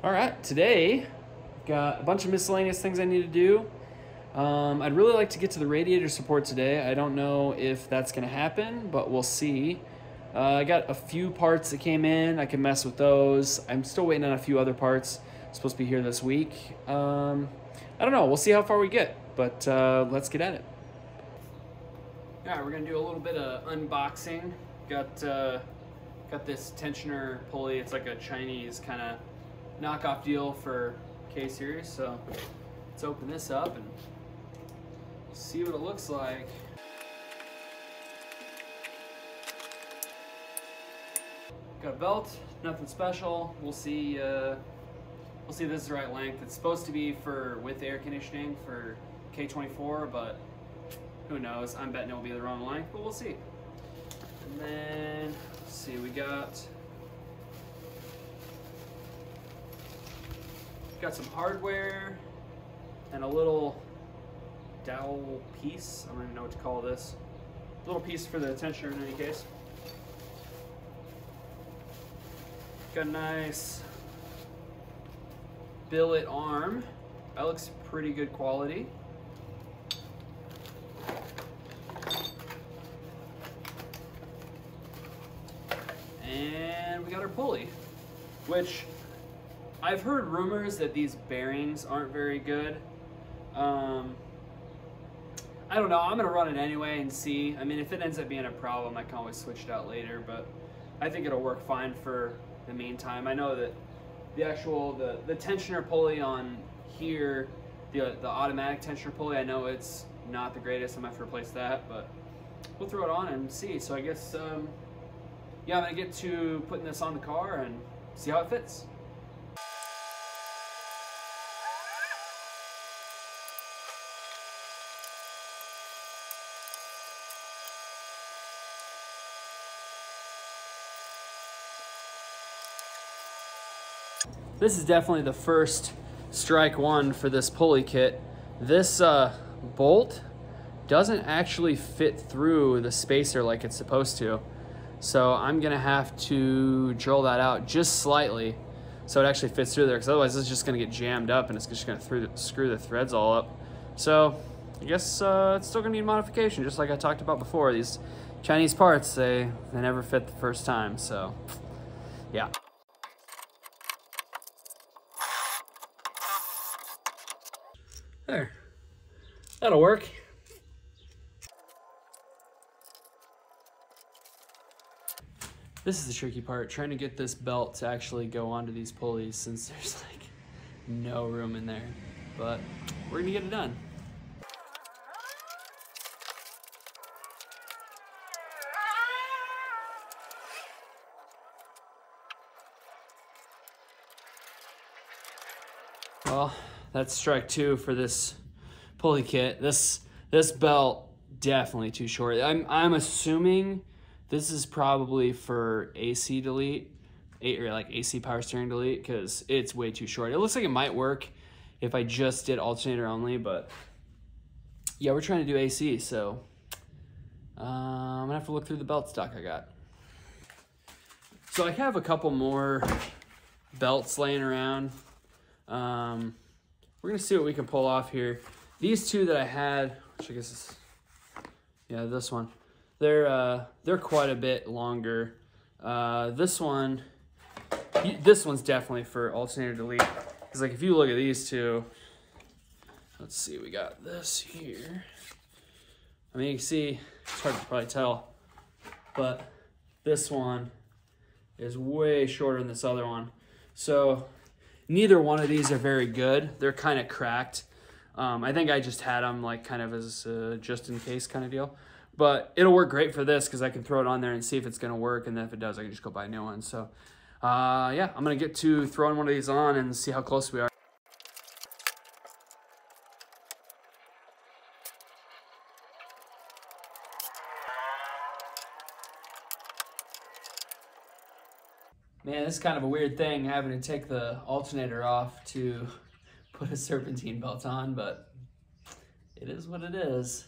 All right, today got a bunch of miscellaneous things I need to do. I'd really like to get to the radiator support today. I don't know if that's gonna happen, but we'll see. I got a few parts that came in. I can mess with those. I'm still waiting on a few other parts. Supposed to be here this week. I don't know. We'll see how far we get, but let's get at it. All right, we're gonna do a little bit of unboxing. Got this tensioner pulley. It's like a Chinese kind of knockoff deal for K-Series. So let's open this up and see what it looks like. Got a belt, nothing special. We'll see if this is the right length. It's supposed to be for with air conditioning for K24, but who knows? I'm betting it will be the wrong length, but we'll see. And then let's see, we got some hardware and a little dowel piece. I don't even know what to call this. A little piece for the tensioner in any case. Got a nice billet arm. That looks pretty good quality. And we got our pulley, which I've heard rumors that these bearings aren't very good. I don't know, I'm gonna run it anyway and see. I mean, if it ends up being a problem, I can always switch it out later, but I think it'll work fine for the meantime. I know that the tensioner pulley on here, the automatic tensioner pulley, I know it's not the greatest. I'm gonna have to replace that, but we'll throw it on and see. So I guess, yeah, I'm gonna get to putting this on the car and see how it fits. This is definitely the first strike one for this pulley kit. This bolt doesn't actually fit through the spacer like it's supposed to. So I'm gonna have to drill that out just slightly so it actually fits through there, because otherwise it's just gonna get jammed up and it's just gonna screw the threads all up. So I guess it's still gonna need modification, just like I talked about before. These Chinese parts, they never fit the first time, so yeah. There, that'll work. This is the tricky part, trying to get this belt to actually go onto these pulleys since there's like no room in there, but we're gonna get it done. Well, that's strike two for this pulley kit. This belt definitely too short. I'm assuming this is probably for AC delete, or like AC power steering delete, because it's way too short. It looks like it might work if I just did alternator only, but yeah, we're trying to do AC, so I'm gonna have to look through the belt stock I got. So I have a couple more belts laying around. We're gonna see what we can pull off here. These two that I had, which I guess is, yeah, this one, they're quite a bit longer. This one's definitely for alternator delete. Because like if you look at these two, let's see, we got this here. I mean, you can see, it's hard to probably tell, but this one is way shorter than this other one. So neither one of these are very good. They're kind of cracked. I think I just had them like kind of as a just in case kind of deal. But it'll work great for this because I can throw it on there and see if it's going to work. And then if it does, I can just go buy a new one. So yeah, I'm going to get to throwing one of these on and see how close we are. Man, this is kind of a weird thing, having to take the alternator off to put a serpentine belt on, but it is what it is.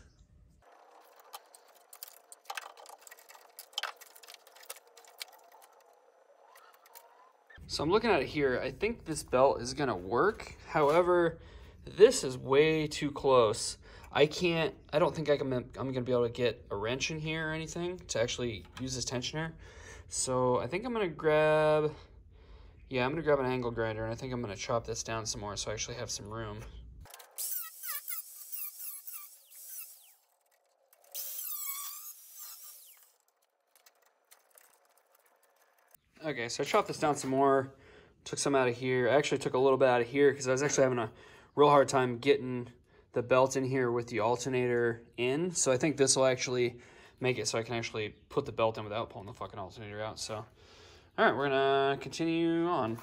So I'm looking at it here. I think this belt is gonna work. However, this is way too close. I don't think I'm gonna be able to get a wrench in here or anything to actually use this tensioner. So I think I'm gonna grab an angle grinder, and I think I'm gonna chop this down some more so I actually have some room. Okay, so I chopped this down some more, took some out of here. I actually took a little bit out of here because I was actually having a real hard time getting the belt in here with the alternator in. So I think this will actually make it so I can actually put the belt in without pulling the fucking alternator out. So, all right, we're gonna continue on.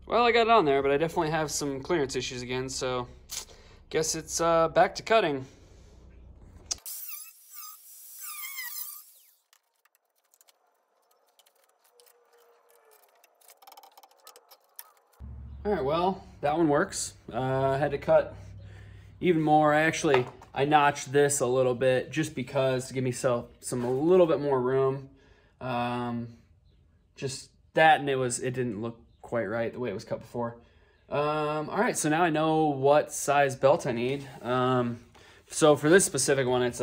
Well, I got it on there, but I definitely have some clearance issues again, so guess it's back to cutting. All right, well, that one works. I had to cut even more. I notched this a little bit just because to give myself a little bit more room. Just that, and it didn't look quite right the way it was cut before. All right, so now I know what size belt I need. So for this specific one, it's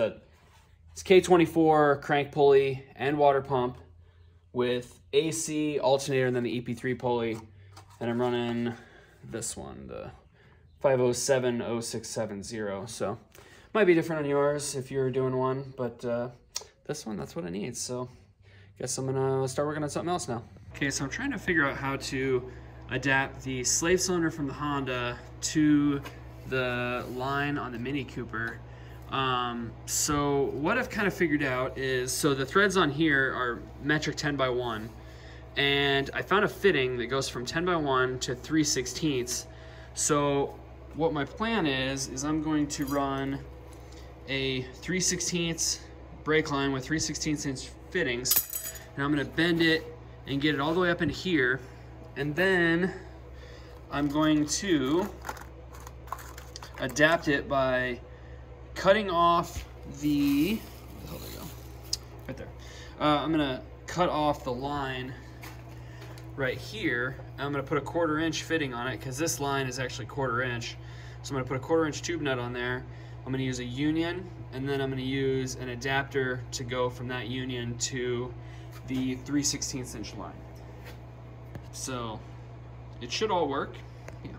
K24 crank pulley and water pump with AC alternator and then the EP3 pulley. And I'm running this one, the 5070670. So might be different on yours if you're doing one, but this one, that's what it needs. So guess I'm gonna start working on something else now. Okay, so I'm trying to figure out how to adapt the slave cylinder from the Honda to the line on the Mini Cooper. So what I've kind of figured out is, so the threads on here are metric 10x1, and I found a fitting that goes from 10x1 to 3/16. So what my plan is I'm going to run a 3/16 brake line with 3/16 inch fittings, and I'm gonna bend it and get it all the way up into here, and then I'm going to adapt it by cutting off the, where the hell did it go? Right there. I'm gonna cut off the line right here. I'm gonna put a 1/4 inch fitting on it because this line is actually 1/4 inch. So I'm gonna put a 1/4 inch tube nut on there. I'm gonna use a union, and then I'm gonna use an adapter to go from that union to the 3/16 inch line. So it should all work. Yeah.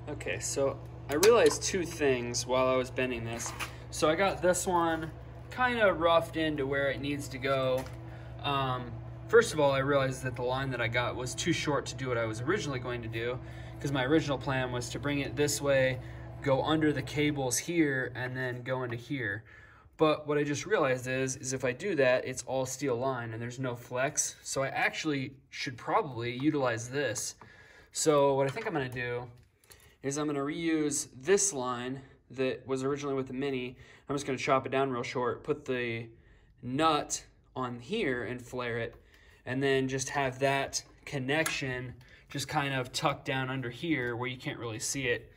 Okay, so I realized two things while I was bending this. So I got this one kind of roughed into where it needs to go. First of all, I realized that the line that I got was too short to do what I was originally going to do, because my original plan was to bring it this way, go under the cables here, and then go into here. But what I just realized is if I do that, it's all steel line and there's no flex. So I actually should probably utilize this. So what I think I'm gonna do is I'm gonna reuse this line that was originally with the Mini. I'm just gonna chop it down real short, put the nut on here and flare it, and then just have that connection just kind of tucked down under here where you can't really see it.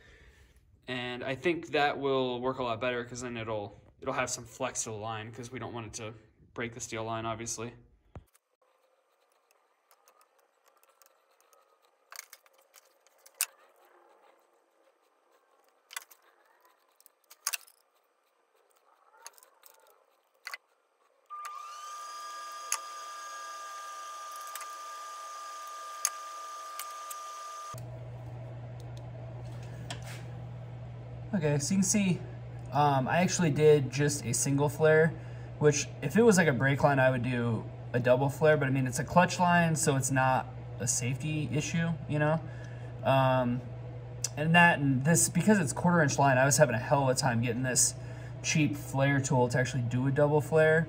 And I think that will work a lot better because then it'll have some flex to the line, because we don't want it to break the steel line, obviously. Okay, so you can see I actually did just a single flare, which if it was like a brake line, I would do a double flare, but I mean, it's a clutch line, so it's not a safety issue, you know? And this, because it's 1/4 inch line, I was having a hell of a time getting this cheap flare tool to actually do a double flare,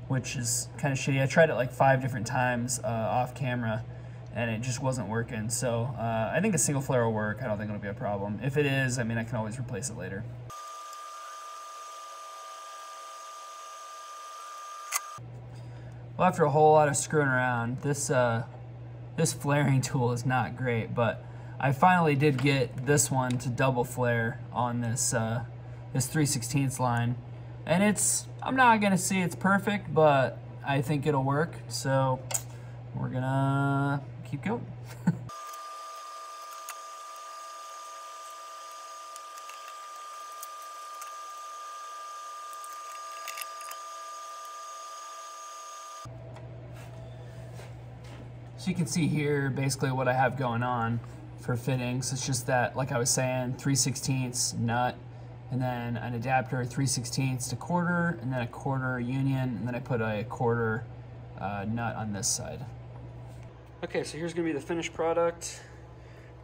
which is kind of shitty. I tried it like 5 different times off camera, and it just wasn't working. So I think a single flare will work. I don't think it'll be a problem. If it is, I mean, I can always replace it later. Well, after a whole lot of screwing around, this flaring tool is not great, but I finally did get this one to double flare on this 3/16 line. And I'm not gonna say it's perfect, but I think it'll work. So we're gonna keep going. So you can see here basically what I have going on for fittings. It's just that, like I was saying, 3/16 nut, and then an adapter 3/16 to 1/4, and then a 1/4 union, and then I put a 1/4 nut on this side. Okay, so here's gonna be the finished product.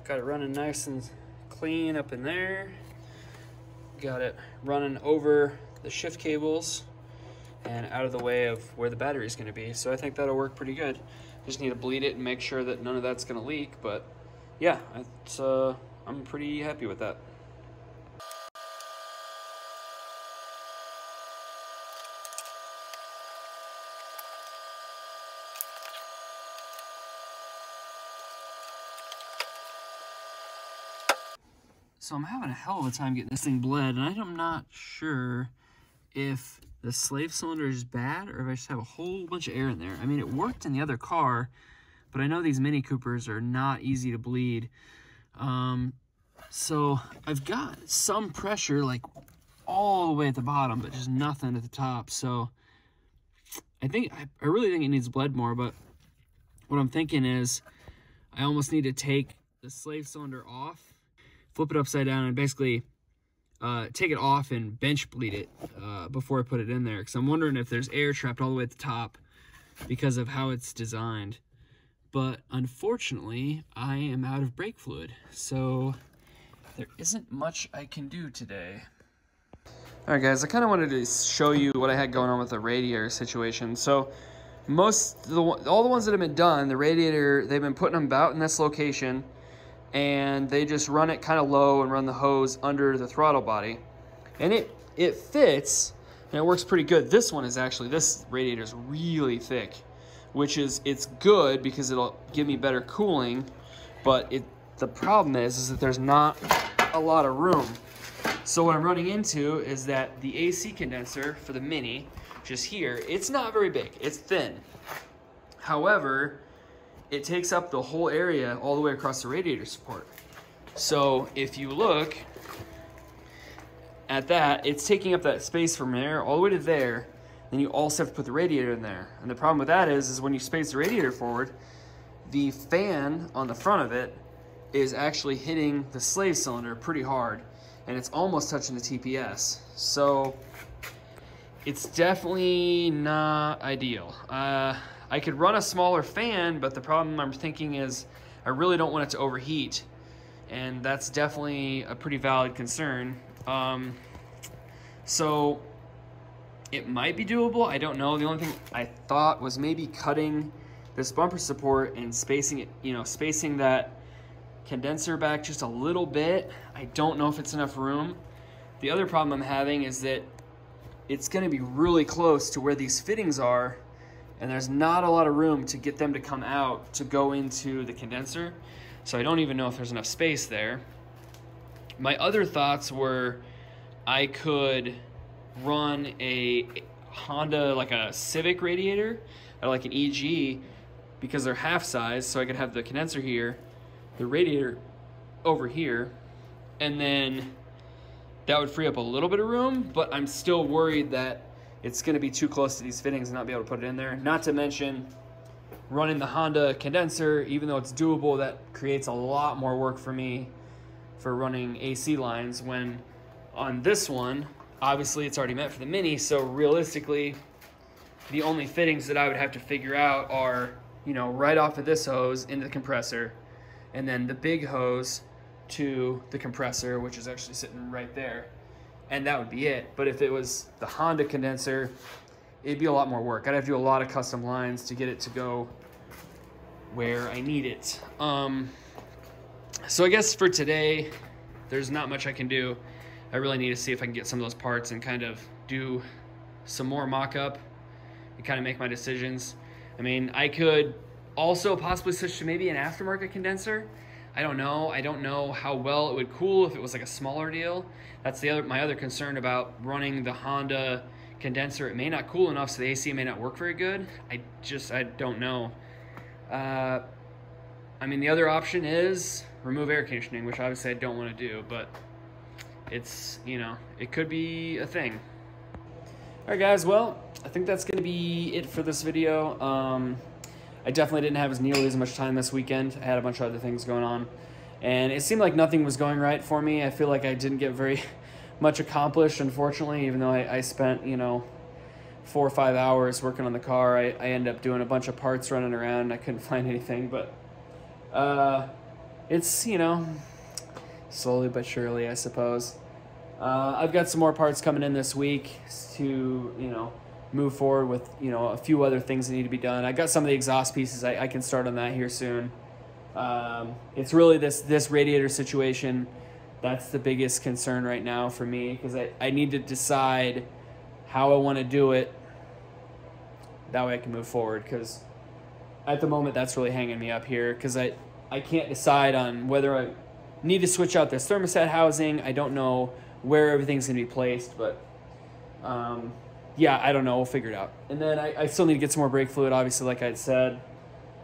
Got it running nice and clean up in there. Got it running over the shift cables and out of the way of where the battery is gonna be. So I think that'll work pretty good. Just need to bleed it and make sure that none of that's gonna leak, but yeah, I'm pretty happy with that. So I'm having a hell of a time getting this thing bled, and I'm not sure if the slave cylinder is bad or if I just have a whole bunch of air in there. I mean, it worked in the other car, but I know these Mini Coopers are not easy to bleed. So I've got some pressure like all the way at the bottom, but just nothing at the top. So I really think it needs bled more, but what I'm thinking is I almost need to take the slave cylinder off, flip it upside down, and basically take it off and bench bleed it before I put it in there, because I'm wondering if there's air trapped all the way at the top because of how it's designed. But unfortunately, I am out of brake fluid, so there isn't much I can do today. All right, guys, I kind of wanted to show you what I had going on with the radiator situation. So all the ones that have been done, the radiator, they've been putting them about in this location, and they just run it kind of low and run the hose under the throttle body. And it fits, and it works pretty good. This radiator is really thick, which it's good because it'll give me better cooling, but the problem is that there's not a lot of room. So what I'm running into is that the AC condenser for the Mini, just here, it's not very big, it's thin. However, it takes up the whole area all the way across the radiator support. So if you look at that, it's taking up that space from there all the way to there. Then you also have to put the radiator in there. And the problem with that is when you space the radiator forward, the fan on the front of it is actually hitting the slave cylinder pretty hard, and it's almost touching the TPS. So it's definitely not ideal. I could run a smaller fan, but the problem I'm thinking is I really don't want it to overheat, and that's definitely a pretty valid concern. So it might be doable, I don't know. The only thing I thought was maybe cutting this bumper support and spacing it, spacing that condenser back just a little bit. I don't know if it's enough room. The other problem I'm having is that it's gonna be really close to where these fittings are, and there's not a lot of room to get them to come out to go into the condenser. So I don't even know if there's enough space there. My other thoughts were I could run a Honda, like a Civic radiator, or like an EG, because they're half size, so I could have the condenser here, the radiator over here, and then that would free up a little bit of room, but I'm still worried that it's gonna be too close to these fittings and not be able to put it in there. Not to mention running the Honda condenser, even though it's doable, that creates a lot more work for me for running AC lines, when on this one, obviously it's already meant for the Mini, so realistically, the only fittings that I would have to figure out are, you know, right off of this hose into the compressor, and then the big hose to the compressor, which is actually sitting right there, and that would be it. But if it was the Honda condenser, it'd be a lot more work. I'd have to do a lot of custom lines to get it to go where I need it. So I guess for today, there's not much I can do. I really need to see if I can get some of those parts and kind of do some more mock-up and kind of make my decisions. I mean, I could also possibly switch to maybe an aftermarket condenser. I don't know. I don't know how well it would cool if it was like a smaller deal. That's my other concern about running the Honda condenser. It may not cool enough, so the AC may not work very good. I don't know. I mean, the other option is remove air conditioning, which obviously I don't want to do, but it's, you know, it could be a thing. All right, guys, well, I think that's going to be it for this video. I definitely didn't have nearly as much time this weekend. I had a bunch of other things going on, and it seemed like nothing was going right for me. I feel like I didn't get very much accomplished, unfortunately, even though I spent, you know, 4 or 5 hours working on the car. I ended up doing a bunch of parts running around, and I couldn't find anything, but it's, you know, slowly but surely, I suppose. I've got some more parts coming in this week to, you know, move forward with, you know, a few other things that need to be done. I got some of the exhaust pieces. I can start on that here soon. It's really this radiator situation that's the biggest concern right now for me, because I need to decide how I want to do it. That way I can move forward, because at the moment that's really hanging me up here, because I can't decide on whether I need to switch out this thermostat housing. I don't know where everything's going to be placed, but yeah, I don't know. We'll figure it out. And then I still need to get some more brake fluid, obviously, like I had said.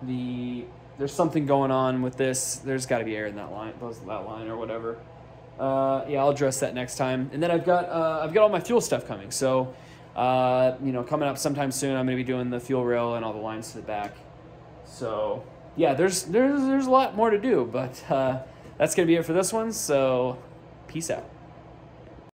There's something going on with this. There's got to be air in that line, that line or whatever. Yeah, I'll address that next time. And then I've got all my fuel stuff coming. So, you know, coming up sometime soon, I'm going to be doing the fuel rail and all the lines to the back. So, yeah, there's a lot more to do, but that's going to be it for this one. So, peace out.